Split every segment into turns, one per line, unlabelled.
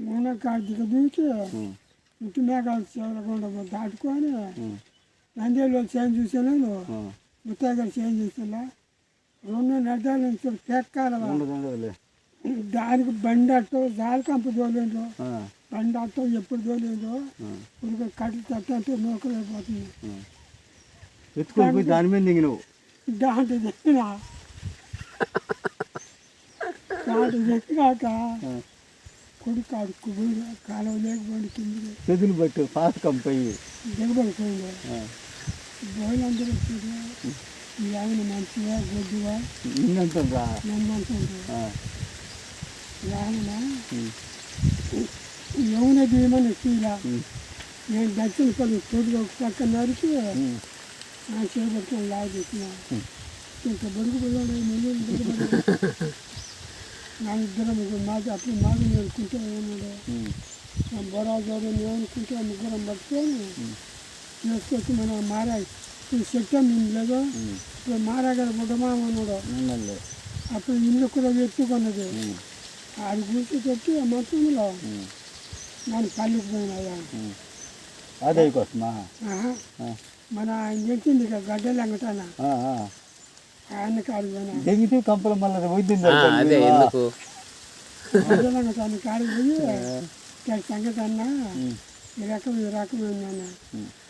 మునకాడికి దూకి ఇంటి మేఘాలు చెవరకుండా దాటుకొని నందేళ్ళు చేంజ్ చూసాను ముత్తయ్య గారు చేంజ్ చేసా 2 నెలల నుంచి పెక్కాలవా దానికి బండి అట్టో జాలకంప తోలేందో బండి అట్టో ఎప్పుడు తోలేందో ఇప్పుడు కట్లు తట్టంటే నూకలైపోతుంది
దాని మీద దిగినవు
దాంట్లో చెప్పినా దాంట్లో చెప్పినాక కొడుకు అడుక్కు పోయి కాలువ లేకపోయింది కిందికి
చేతులు పట్టు ఫాస్ట్ కంపోయి
దిగబడిపోయింది బోయిలందరూ వచ్చాడు ఆయన మంచిగా గొడ్డుగా
నిన్నంటుందా
నన్నంటుండ్రు ఆయన యమున భీమని తీరా నేను దక్షిణ పడి తోడుగా ఒక పక్క నరికి నా చేపట్టుకొని లాగేసిన ఇంకా బడుగు పోయాడు నెల్లూరు నా ఇద్దరం మాది అప్పుడు మాది నేర్చుకుంటే ఏమన్నాడు బొరాజోడు నేర్చుకుంటే ముగ్గురం పట్టుకొని చేసుకొచ్చి మనం మారా సెప్టెంబర్ ఇంట్లేదో ఇప్పుడు మారాగారు బుడ్డమామన్నాడు అప్పుడు ఇల్లు కూడా ఎత్తుకున్నది ఆడి గురించి పెట్టి ఆ మొత్తంలో నన్ను పల్లికి పోయినాయా
అదే కోసమా
మన ఆయన చెప్పింది ఇక గడ్డలు అంగటాన ఆయన కాడికి పోయినా
దిగితే కంపలు మళ్ళీ పోయింది
గడ్డలు అంగటాన్ని కాడికి పోయి సంగతి అన్నా ఈ రకమైందన్న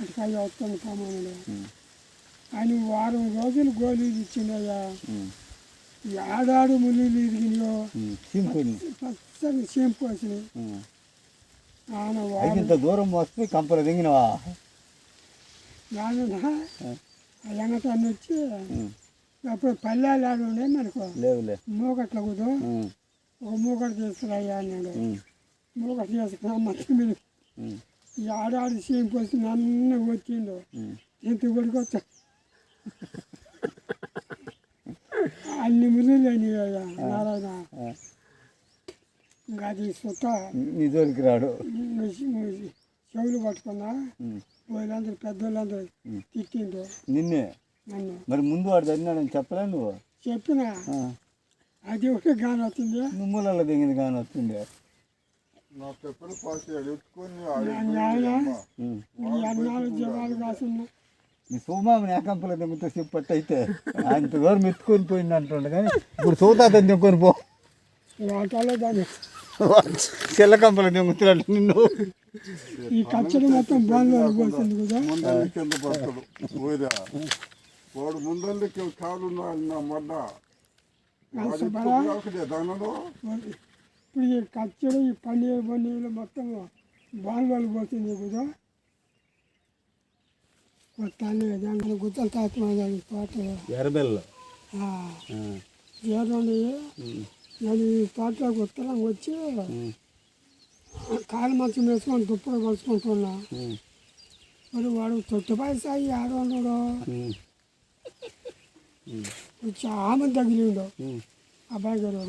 అటుకాయ వస్తుంది కామనుడు ఆయన వారం రోజులు గోళీలు ఇచ్చిండయ్యా ఆడాడు ముళ్ళు ఇరిగినాయో పచ్చని షెంపు వచ్చినాయి ఆయన
ఇంత దూరం వస్తే కంపలు దిగినవా
ఎంగటాన్ని వచ్చి అప్పుడు పల్లెలు ఆడు ఉండే మనకు
లేవులే
మూగట్ల కుదు ఒక మూగట తీసుకురాయ్యా అన్నాడు మూగట చేసుకున్నా మొత్తం మీద ఈ ఆడాడు షెంపు వచ్చి నన్ను వచ్చిండు ఎంత కొడుకొచ్చా అన్ని ముళ్ళు లేనివయ్యా నారాయణ ఇంకా అది సుత
నిజోనికి రాడు
చెవులు పట్టుకున్నా వాళ్ళందరూ పెద్దోళ్ళందరూ తిట్టిండు
నిన్నే
నన్ను
మరి ముందు వాడు చదివినాడని చెప్పలే నువ్వు
చెప్పినా అది ఒకటి గాని వస్తుంది
నువ్వులలో దిగింది కానీ వస్తుంది
అన్నాలు జవాలు కాసున్నా
నీ సోమామని ఏకంపల దిగుతూ చెప్పట్టు అయితే ఆయన దూరం ఎత్తుకొని పోయింది అంటుండే కానీ ఇప్పుడు సోతాతని దిగుకొని పో
వాటాలో దాన్ని
చెల్లకంపల దిగుతున్నట్టు నిన్ను
ఈ కచ్చడి మొత్తం బాగా పోతుంది కదా
వాడు ముందల్లి కాలు మొన్న
ఇప్పుడు ఈ కచ్చడి ఈ పన్నీరు మొత్తం బాగా పోతుంది కదా మొత్తాన్ని దాంట్లో గుత్తలు తాత్మాది తోట
ఎర్రబెల్ల
ఏదండి నేను ఈ తోటలోకి ఉత్తరం వచ్చి కాలు మంచం వేసుకొని దుప్పలు పరుచుకుంటున్నా మరి వాడు తొట్టిపాయి సాయి ఆడవాడు వచ్చి ఆమె తగిలిండు అబ్బాయి గారు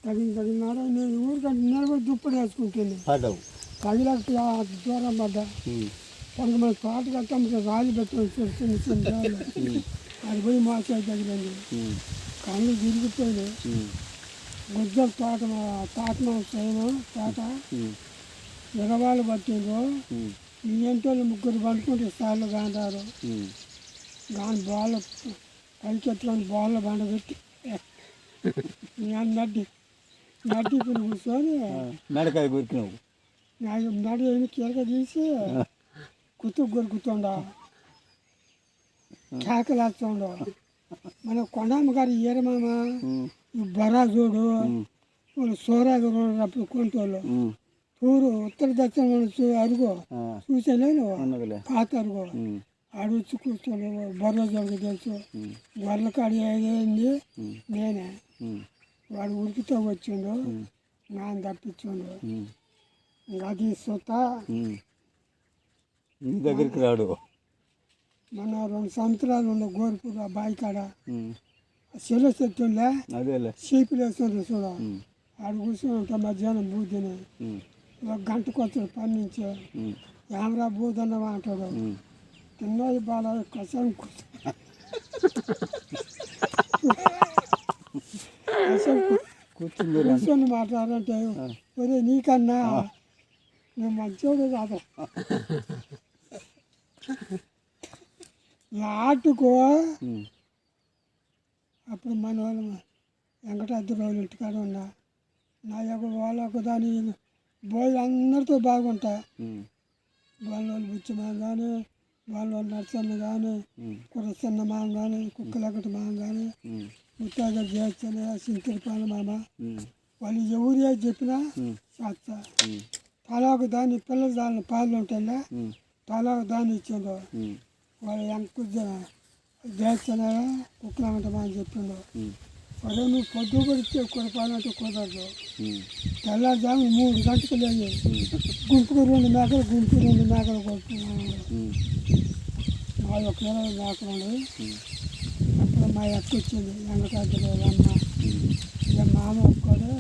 తగిలినాడు నేను ఊరికంటే నేను కూడా దుప్పటి వేసుకుంటుంది తగిలాక దూరం పడ్డా కొంతమంది తోట కట్టం రాజు పెట్టిన చిన్న అది పోయి మా చేతి తగిలింది కళ్ళు తిరిగిపోయింది గుజ్జలు తోట చేయను తోట ఎగవాళ్ళు పట్టిండ్రు మీ ఇంట్లో ముగ్గురు పండుకుంటే సార్లు కాంటారు దాని బాల్ పైకి ఎత్తుకొని బాల్లో బండ పెట్టి నడ్డి ఇప్పుడు కూర్చొని
మెడకాయ కొరికినావు
నాకు నడి ఏమి కీరక తీసి కుతుకు కొరుకుతుండ కేకలేస్తుండ మన కొండమ్మ గారు ఈరమామ బరా చూడు సోరాదు అప్పుడు కొంటోళ్ళు తూరు ఉత్తర దక్షిణ అరుగు చూసేలేను పాత అరుగు ఆడొచ్చి కూర్చోడు బర్ర జోడికి తెలుసు బర్రెల కాడ ఏదైంది నేనే వాడు ఉరికితో వచ్చిండు నాన్న తప్పించిండు ఇంకా అది సుత
దగ్గరికి రాడు
మన 2 సంవత్సరాలు ఉన్న గోరుపూర్ ఆ బావి కాడ చెల్లె చెట్టుండే
అదేలే
చీపులు వేస్తుండ్రు చూడ ఆడ కూర్చొని ఉంటా మధ్యాహ్నం బూదిని ఒక గంటకు వచ్చాడు పని నుంచి ఏమరా బూదన్నవా అంటాడు తిన్నది బాల కసం
కూర్చుంది
కూర్చొని మాట్లాడాలంటే ఒరే నీకన్నా నేను మంచోడు కాదు. ఆటకు అప్పుడు మన వాళ్ళు వెంకటాద్రిరావు ఇంటికాడ ఉన్నా, నా యొక్క వాళ్ళ ఒక దాని బోయ్ అందరితో బాగుంటా. వాళ్ళ వాళ్ళు బుచ్చిమామ కానీ, వాళ్ళ వాళ్ళు నర్సన్న కానీ, కురసన్న మామ కానీ, కుక్కలకటి మామ కానీ, ముత్తాగా చేస్తేనే సింతిరిపాల మామ, వాళ్ళు ఎవరు చెప్పినా చేస్తా. తలా ఒక దాన్ని పిల్లలు దాని పాలు ఉంటాయిలే, తలా ఒక దాన్ని ఇచ్చిండు. వాళ్ళు ఎంకు చేస్తేనే కుక్కలకటి మామ చెప్పిండు. అదే నువ్వు పొద్దు కొడితే కొడపాలంటే కుదరదు. తెల్లారుజాము 3 గంటలకు లేని గుంపుకు 2 మేకలు కొట్టుకున్నాను. మా యొక్క 20 మేకలు ఉన్నాయి. అప్పుడు మా అక్క వచ్చింది వెంకటాద్రిలో అమ్మ, ఇక మామ ఒక్కడే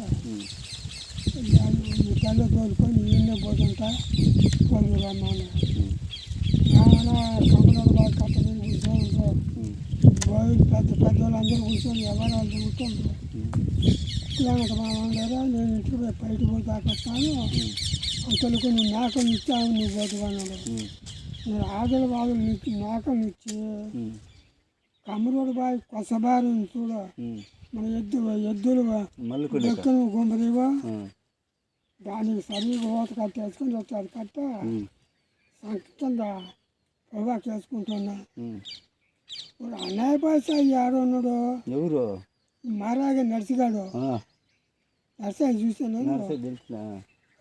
ఈ తల్లి తోలుకొని ఈయనే పోతుంటా వాళ్ళు అమ్మాను. చాలా కమలం బాగా కట్టని కూర్చోండ్రు, బోయిలు పెద్దవాళ్ళు అందరూ కూర్చొని ఎవరు వాళ్ళు కూర్చోండ్రు. కుక్కలకటి మామ ఉండరా, నేను ఇంటికి పోయి బయట పోయి దాకొస్తాను, అంతలకు నువ్వు మేకలు ఇచ్చావు, నువ్వు పోతున్నాడు. నేను ఆదల బాధలు నుంచి మేకలు ఇచ్చి కమ్మరోడు బావి కొసబారి చూడ మన ఎద్దులు దక్కను గుంపదివో దానికి సరిగా ఓత కట్టేసుకొని వచ్చాడు. కట్ట సంక కింద పొగాకు వేసుకుంటున్నా. ఇప్పుడు అన్నయ్య పాస ఆడున్నాడు
ఎవరు
మారాగా నడిచిగాడు. నర్సయ్య చూసాను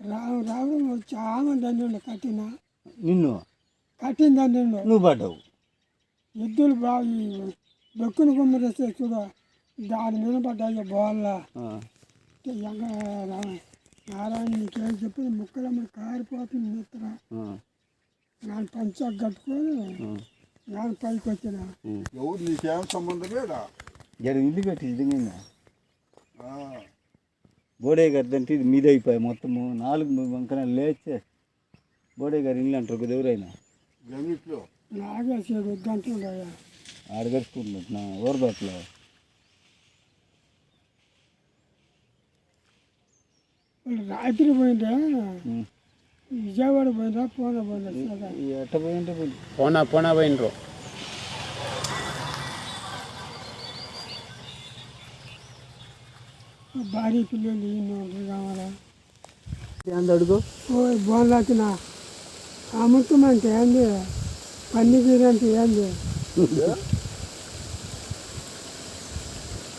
రావడం చాలా దండి కట్టిన
నిన్ను
కట్టిందండి
నువ్వు పడ్డావు.
ఎద్దులు బాగా దొక్కును గుమ్మరిస్తే చూడ దాని మీద పడ్డాయి బోళ్ళ. నారాయణ నీకేం చెప్పి ముక్కలమ్మ కారిపోతుంది నిద్ర. నేను పంచాకు కట్టుకొని నేను పైకి వచ్చిన.
ఎవరు నీకేం సంబంధం లేదా?
ఇల్లు కట్టి ఇదిగా బోడే గారి దంటే ఇది మీద అయిపోయాయి మొత్తము 4 వంకన లేచే బోడే గారి ఇల్లు అంటారు కదా ఎవరైనా
జమిట్లో
నాగేసాడు వద్దంటుండయా
ఆడగడుచుకుంటున్నా ఊరదోటలో.
రాత్రి పోయిందా విజయవాడ పోయిందా పోనా పోయిందా
ఎట్ట పోయింటే
పోనా పోయినరు.
భారీ పిల్లలు ఈయన కావాలా
అడుగు
బోన్లాకిన అమృతం అంటే ఏంది, పన్నీగీర అంటే ఏంది,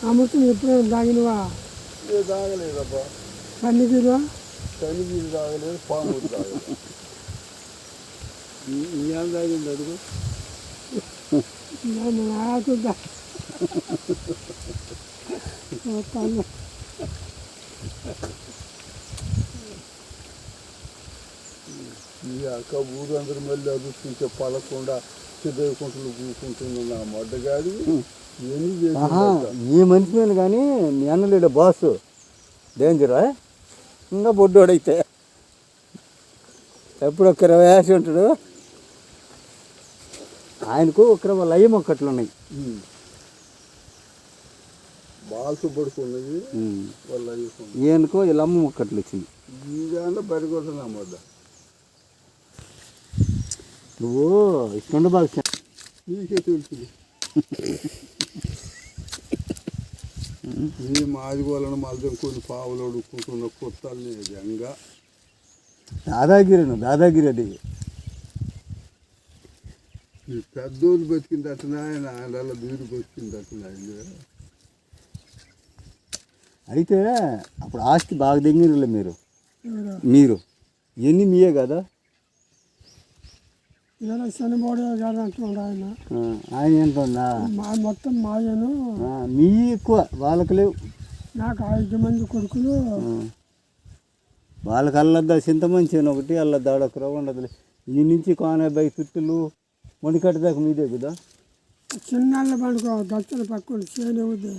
అమృతం ఎప్పుడైనా తాగినవా?
తాగలేదబ్బా.
పన్నీగీర
తాగలేదు, పాము తాగలేదు.
ఏం తాగింది అడుగు.
ఆకుదా
ఈ అక్క ఊరందరూ మళ్ళీ అదుస్తుంటే పలకుండా చిదకుంటలు కూకుంటున్నా నా మొడ్డగాడి
ఈ మనిషి మీద కానీ మీ అన్నలేడు బాసు డేంజరా. ఇంకా బొడ్డోడైతే ఎప్పుడు ఒక 20 వేసి ఉంటాడు. ఆయనకు ఒక లయ మొక్కట్లు ఉన్నాయి.
బాల్సు పడుకున్నది
ఈయనకు ఇలా అమ్మ మొక్కట్లు వచ్చింది.
ఈ బరిగొడుతున్నా మొడ్డ.
నువ్వు ఇష్టం బాగా
నీకే తెలుసు. ఈ మాదిగోళ్ళను మళ్ళీ కొన్ని పావులు అడుక్కుంటున్న కొత్తల్ని నిజంగా
దాదాగిరి అది.
ఈ పెద్దోళ్ళు బతికిందట ఆయన దూరికి వచ్చిందట.
అయితే అప్పుడు ఆస్తి బాగా దిగిరలే మీరు ఎన్ని మీయే కదా.
ఇలా శనిబోడే గారు అంటున్నాడు ఆయన.
ఆయన ఎంత ఉన్నా
మొత్తం మాయను
మీ ఎక్కువ వాళ్ళకి లేవు.
నాకు 5 మంది కొడుకులు.
వాళ్ళకి అల్లద్దా చింతమంచి ఒకటి అల్లద్దా ఆడొక రవ్వ ఉండదులే. ఈ నుంచి కోనబై చుట్టూలు మొండికట్ట దాకా మీదే కదా.
చిన్న పండుగ దచ్చల పక్కన చేను అవుద్ది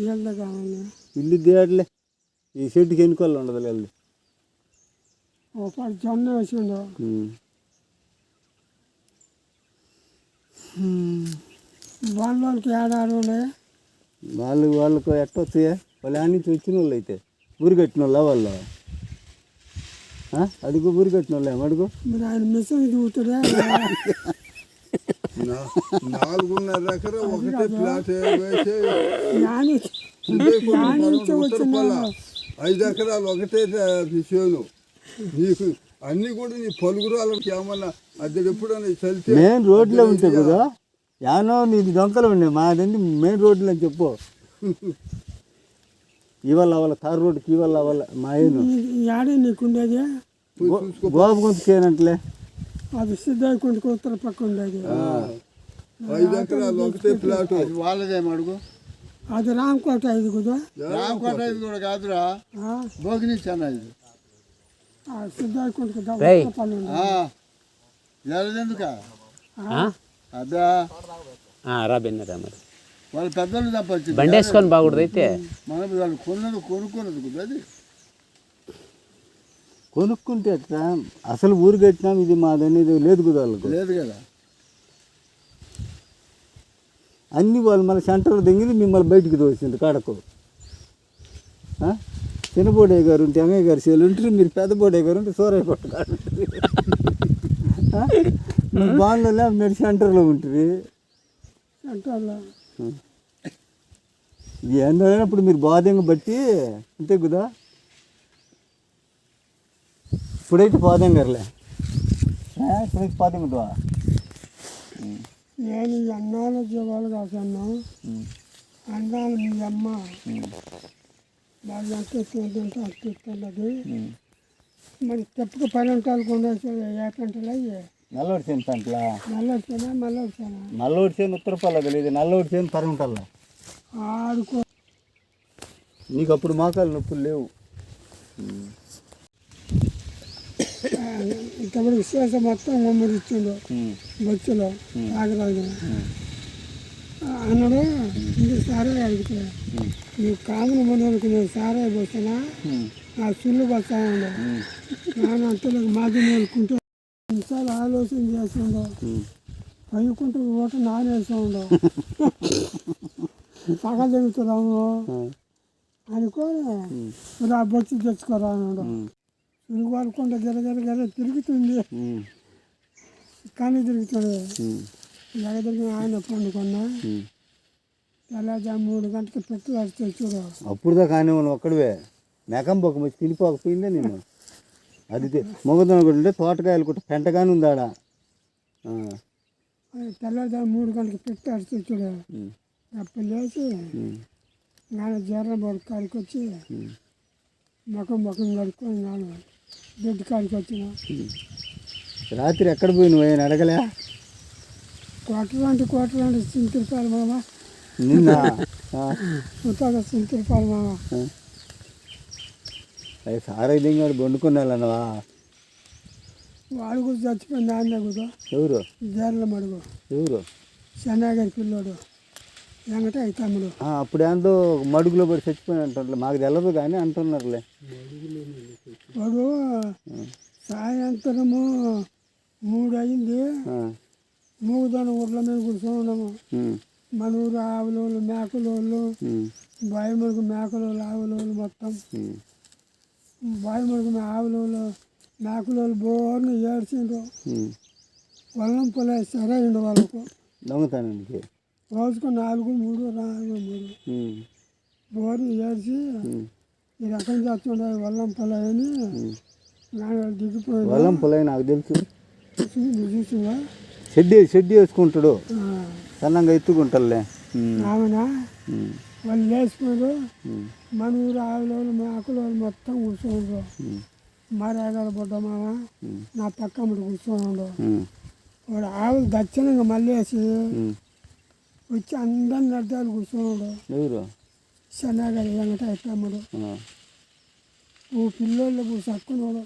నీళ్ళ కావాలి.
ఇల్లు దేడలే ఈ చెట్టుకి ఎన్నికోళ్ళు ఉండదు వెళ్ళి.
ఓ పాటు జొన్న వేసిండు. వాళ్ళకి ఏడాడు
వాళ్ళకు ఎట్టొచ్చాయా వాళ్ళు ఆ నుంచి వచ్చిన వాళ్ళు అయితే ఊరు కట్టిన వాళ్ళ వాళ్ళు అడుగు ఊరు కట్టిన వాళ్ళు అడుగు
మరి ఆయన మిషన్ దిగుతాడా
4.5 ఎకరా ఒకటే ప్లాట్ వేసి
యాని
ఉత్తర పొల 5 ఎకరాలు ఒకటే చేను నీకు అన్నీ కూడా నీ పలుగురాలకి ఏమన్నా అది ఎప్పుడన్నా చలితే
మెయిన్ రోడ్లో ఉంటాయి కదా యానో నీది దొంకలు ఉన్నాయి మాదండి మెయిన్ రోడ్లు అని చెప్పు ఇవాళ అవ్వాలి తారు రోడ్డుకి ఇవాళ అవ్వాలి మా ఆయన
యాడే నీకుండేది
గోపు గుంతుకేనంటలే
అది సిద్ధాయి కొంచెం ఉత్తర పక్క ఉండేది
5 ఎకరాలు ఒకటే ప్లాట్
వాళ్ళదేమో అడుగు
అది రామకోట ఇది కదా
రామకోట ఇది కూడా కాదురా భోగిని చెన్నది
సిద్ధాయి కొంచెం
ఎందుక అదే
రాబెన్నరా మరి
వాళ్ళు పెద్దలు తప్పచ్చు
బండి వేసుకొని బాగుండదు అయితే
మనం వాళ్ళు కొనుక్కున్నది కదా అది కొనుక్కుంటే ఎట్లా అసలు ఊరు కట్టినాం ఇది మాదనేది లేదు కదా వాళ్ళకు లేదు కదా అన్నీ వాళ్ళు మళ్ళీ సెంటర్లో దిగింది మిమ్మల్ని బయటికి తోసింది కాడకు చిన్నబోడయ్య గారు ఉంటే అమ్మయ్య గారు సేలు ఉంటారు మీరు పెద్దబోడయ్య గారు ఉంటే సోరయ్య పట్టుకాడు బాగుండలే మీరు సెంటర్లో ఉంటుంది
సెంటర్లో
ఏంటప్పుడు మీరు బాధ్యంగా బట్టి అంతే కదా ఇప్పుడైతే పాదం గారులే ఇప్పుడైతే పాదం కదా
నేను అన్నాలు జీవాలు కాసాను అన్నాలు మీ అమ్మ బాగా అంటే అట్టిస్తున్నది మరి తెప్పక 12 కొనేసి ఏ పంటలు అయ్యి
నల్లోడి చేను పంటలా
నల్లొడిచేనా మల్లొడిచేనా
నల్లోడి చేను ఉత్తరపల్ల తెలియదు నల్లోడి చేను పరమటల్లా
ఆడుకో
నీకు అప్పుడు మోకాలు నొప్పులు లేవు
ఇంతవరకు విశ్వాసం మొత్తం మమ్మల్ని ఇచ్చిండు బొచ్చులో ఆగరాజు అన్నాడు ఇంటి సారే అడిగితే నువ్వు కామన్ మనకి నేను సారే పోస్తానా నా సుళ్ళు పోస్తాను నాన్న అంటే నాకు మాది మేలుకుంటే ఈసారి ఆలోచన చేస్తుండో పైకుంటే ఓట నానేస్తూ ఉండో పగలు తిరుగుతున్నాము అనుకోని ఆ బొచ్చు తెచ్చుకోరా అన్నాడు తిరుగుకుంటే గెర తిరుగుతుంది కానీ తిరుగుతుంది ఎగదిరిగి ఆయన పండుకున్నా తెల్లజా 3 గంటలకు పెట్టి వస్తే చూడు
అప్పుడు దాకా ఆయన ఒక్కడివే మెకం పొక్క వచ్చి తినిపోకపోయిందే నేను అది మొగదన కూడా ఉంటే తోటకాయలు కూడా పెంటగానే ఉంది ఆడ
తెల్లజా 3 గంటలకు పెట్టి వస్తే చూడు అప్పుడు లేచి నాన్న జ్వరం పడి కాడికి వచ్చి ముఖం కడుక్కొని నాన్న బెడ్ కాడికి వచ్చిన
రాత్రి ఎక్కడ పోయిన అడగలే
కోటలాంటి చింతిరిపాలి మామ
నిన్న
చింతిరిపాలి మామ
అవి సారా దింగాడు వండుకున్నానవా
వాడు కూడా చచ్చిపోయింది ఆయన కూడా
ఎవరు
జర్ల మడుగు
ఎవరు
చెన్నగారి పిల్లోడు వెంకట తమ్ముడు
అప్పుడు ఏందో మడుగులో పడి చచ్చిపోయి అంటున్నారు మాకు తెలియదు కానీ అంటున్నారులే
వాడు సాయంత్రము 3 అయింది మూగుదాని ఊర్ల మీద కూర్చోన్నాము మన ఊరు ఆవులోళ్ళు మేకలోళ్ళు బాయిమడుగు మేకలోళ్ళు ఆవులోళ్ళు మొత్తం బాయిమడుగు ఆవులోళ్ళు మేకలోళ్ళు బోర్ని ఏడ్చిండ్రు వల్లం పొల సరైండు వాళ్ళకు
దొంగతనానికి
రోజుకు 4, 3 బోర్ని ఏడ్చి ఈ రకం చేస్తుండే వల్లం పొల అని దిగిపోయింది
వల్లం పొల నాకు తెలుసు
చూసిందా
షెడ్ వేసుకుంటాడు సన్నంగా ఎత్తుకుంటారులే
అవునా వాళ్ళు లేచిపోయారు మన ఊరు ఆవులోళ్ళు మేకలోళ్ళు మొత్తం కూర్చోండ్రు మారేగాల బొడ్డ మామ నా పక్కమ్మడు కూర్చోండు వాడు ఆవులు దక్షిణంగా మళ్ళేసి వచ్చి అందరిని అడ్డాలు కూర్చోండు
ఎవరు
శనాగారి వెంకట తమ్ముడు పిల్లోళ్ళకు సక్కునోడు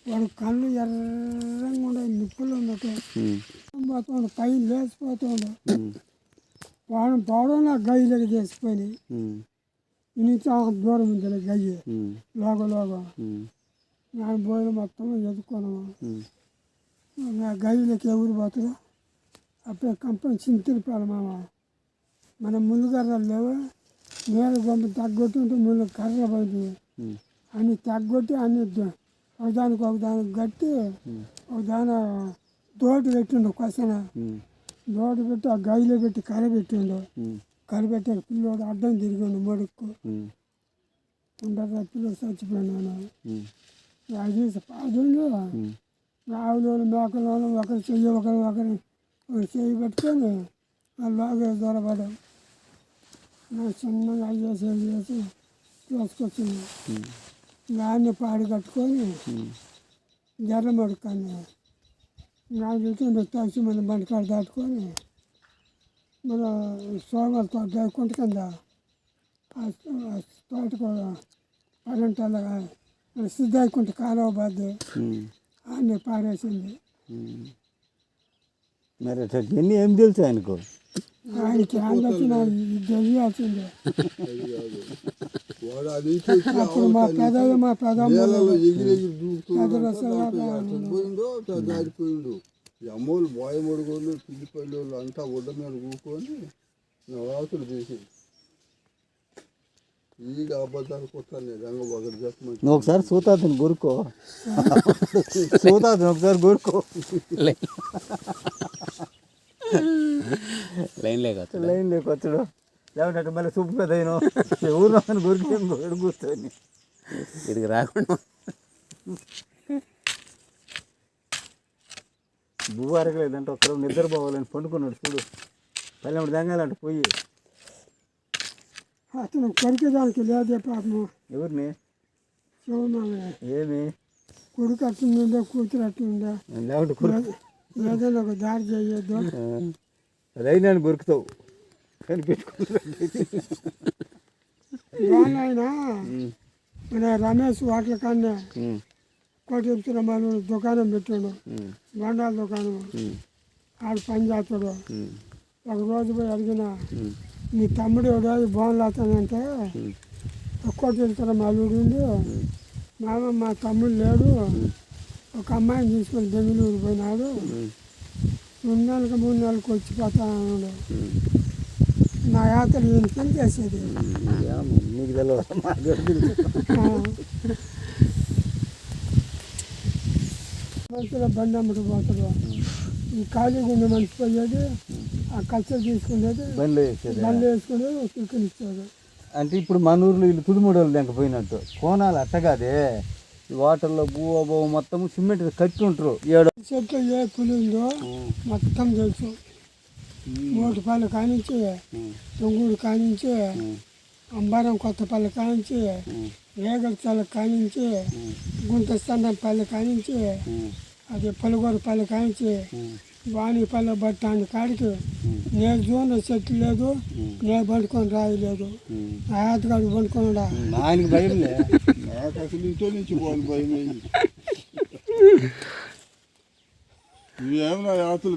వాడు కళ్ళు ఎర్రంగా ఉండే నిప్పులు ఉన్నట్టు పోతుండు పైన లేచిపోతుండు వాడు పోవడం నాకు గయ్యలకి చేసిపోయినాయి నుంచి దూరం ఉంది గయ్యి లోగ నా బోయలు మొత్తం ఎదుర్కొన్నాము నా గయ్యలకి ఎవరు పోతారు అప్పుడే కంపెనీ చింతిరిపాలి మామ మన ముందుగారు లేవు నీళ్ళ గొంప తగ్గొట్టుంటే ముందు కర్రలు పడి అన్ని తగ్గొట్టి అన్ని ఒకదానికి గట్టి ఒకదాని దోటి పెట్టిండు కొసన దోటి పెట్టి ఆ గదిలో పెట్టి కలబెట్టిండు కలబెట్టి పిల్లోడు అడ్డం తిరిగిండు మొడుక్కు ఉండగా పిల్లలు చచ్చిపోయినాను అది పాదులు ఆవులు మేకలు ఒకరు చెయ్యి ఒకరు చెయ్యి పెట్టుకొని అలాగే దొరబడం నా చిన్నగా చేసి తీసుకొచ్చింది దాన్ని పాడి కట్టుకొని జర్ర మడుకాన్ని నా చూసి తడిచి మన బండికాడ దాటుకొని మన సోమల తోట కుంట కింద తోటకు పరంటలాగా సిద్ధాయికుంట కాలువ బాధ్య అన్నీ పారేసింది.
మరి ఎన్ని ఏం తెలుసు ఆయనకు?
ఆయనకి ఆందోళన తెలియాల్సిందే. అప్పుడు మా పెదవులు
జారిపోయిండు. అమ్మోళ్ళు బోయమడుగోళ్ళు పిల్లిపల్లి వాళ్ళు అంతా ఒడ్డ మీద కూకొని వాసులు చేసి ఈ అబద్ధాలు కొట్టాలి రంగ ఒకటి చెప్పమని.
నువ్వు ఒకసారి సూతాతని గురుకో, సూతాతని ఒకసారి గురుకో.
లైన్ లేకొచ్చు
లైన్ లేకొచ్చుడు లేకుంటే మళ్ళీ సూపు పెద్ద ఊరిలో గురికి కూర్చొని
ఇడికి రాకుండా
భూ అరగలేదంటే ఒక్కరు నిద్రపోవాలని పండుకున్నాడు చూడు. పల్లెమ్మడి దంగాలంటే పోయి
అతను కొరికేదానికి లేదే పాపము.
ఎవరిని?
శివమామ
ఏమి
కొడుకు అట్టుందా కూతురు అట్టుందా
లేకుంటే
ఏదైనా ఒక దారి చేయొద్దు.
అదైనా గురుకుతావు కానీ పెట్టుకుంటాడు.
బాగున్నాయినా మన రమేష్ హోటల్ కన్నా కోటి మనం దుకాణం పెట్టాడు, బండాల దుకాణం. ఆడు పని చేస్తాడు. ఒక రోజు పోయి అడిగిన నీ తమ్ముడు ఎవడో బాగుంలాతానంటే కోటి అల్లుడు మా తమ్ముడు లేడు, ఒక అమ్మాయిని తీసుకొని బెంగళూరు పోయినాడు, 2 నెలలకు 3 నెలలకు వచ్చిపోతా అన్నాడు. నా యాత్ర ఈయన పని చేసేది.
నీకు తెలియదు.
మనుషుల బండి అమ్మటి పోతాడు. ఈ ఖాళీగా ఉన్న మనిషి పోయేది, ఆ కచ్చలు తీసుకునేది,
బండ్లు
వేసుకునేది, పిలుపునిచ్చాడు.
అంటే ఇప్పుడు మన ఊర్లో వీళ్ళు తుడిమూడలు పోయినట్టు కోనాలు అట్టగాదే ఈ వాటర్లో బువ్వ మొత్తం సిమెంట్ కట్టి ఉంటారు.
చెట్లు ఏ పులి ఉందో మొత్తం తెలుసు. మోటిపల్లి కానించి, తొంగూరు కానించి, అంబారం కొత్తపల్లి కానించి, రేగలచల్ల కానించి, గుంతస్తండంపల్లి కానించి, అది పలుగూరుపల్లి కానించి, వాణిపల్లి బట్టాండి కాడికి నేను జూన్ చెట్టు లేదు, నేను పండుకొని రాయలేదు. ఆతగాడు పండుకున్నాడా
ఆయనకి భయం లే.
అసలు ఇంట్లో నుంచి పోవాలి భయం. ఏమన్నా యాత్రలు